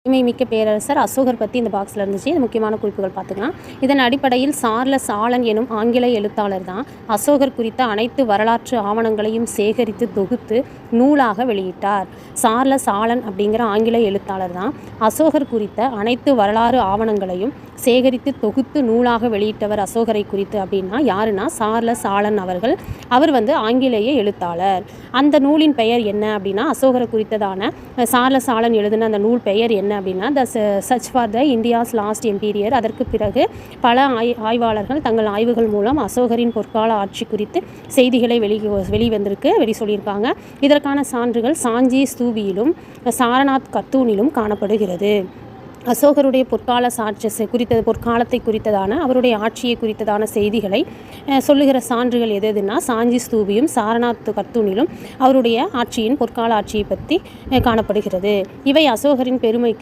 மிக்க பேரரசர் அசோகர் பற்றி இந்த பாக்ஸில் இருந்துச்சு. இது முக்கியமான குறிப்புகள் பார்த்துக்கலாம். இதன் அடிப்படையில் சார்லஸ் ஆலன் எனும் ஆங்கில எழுத்தாளர் தான் அசோகர் குறித்த அனைத்து வரலாற்று ஆவணங்களையும் சேகரித்து தொகுத்து நூலாக வெளியிட்டார். சார்லஸ் ஆலன் அப்படிங்கிற ஆங்கில எழுத்தாளர் தான் அசோகர் குறித்த அனைத்து வரலாறு ஆவணங்களையும் சேகரித்து தொகுத்து நூலாக வெளியிட்டவர். அசோகரை குறித்து அப்படின்னா யாருன்னா சார்லஸ் ஆலன் அவர்கள். அவர் ஆங்கிலேய எழுத்தாளர். அந்த நூலின் பெயர் என்ன அப்படின்னா, அசோகரை குறித்ததான சார்லஸ் ஆலன் எழுதின அந்த நூல் பெயர் என்ன அப்படின்னா the search for the India's last emperor. அதற்கு பிறகு பல ஆய்வாளர்கள் தங்கள் ஆய்வுகள் மூலம் அசோகரின் பொற்கால ஆட்சி குறித்து செய்திகளை வெளி சொல்லியிருக்காங்க. இதற்கான சான்றுகள் சாஞ்சி ஸ்தூபியிலும் சாரநாத் கத்தூனிலும் காணப்படுகிறது. அசோகருடைய பொற்காலத்தை குறித்ததான அவருடைய ஆட்சியை குறித்ததான செய்திகளை சொல்லுகிற சான்றுகள் எதுனா சாஞ்சி ஸ்தூபியும் சாரநாத் கத்தூனிலும் அவருடைய ஆட்சியின் பொற்கால ஆட்சியை பற்றி காணப்படுகிறது. இவை அசோகரின் பெருமைக்கு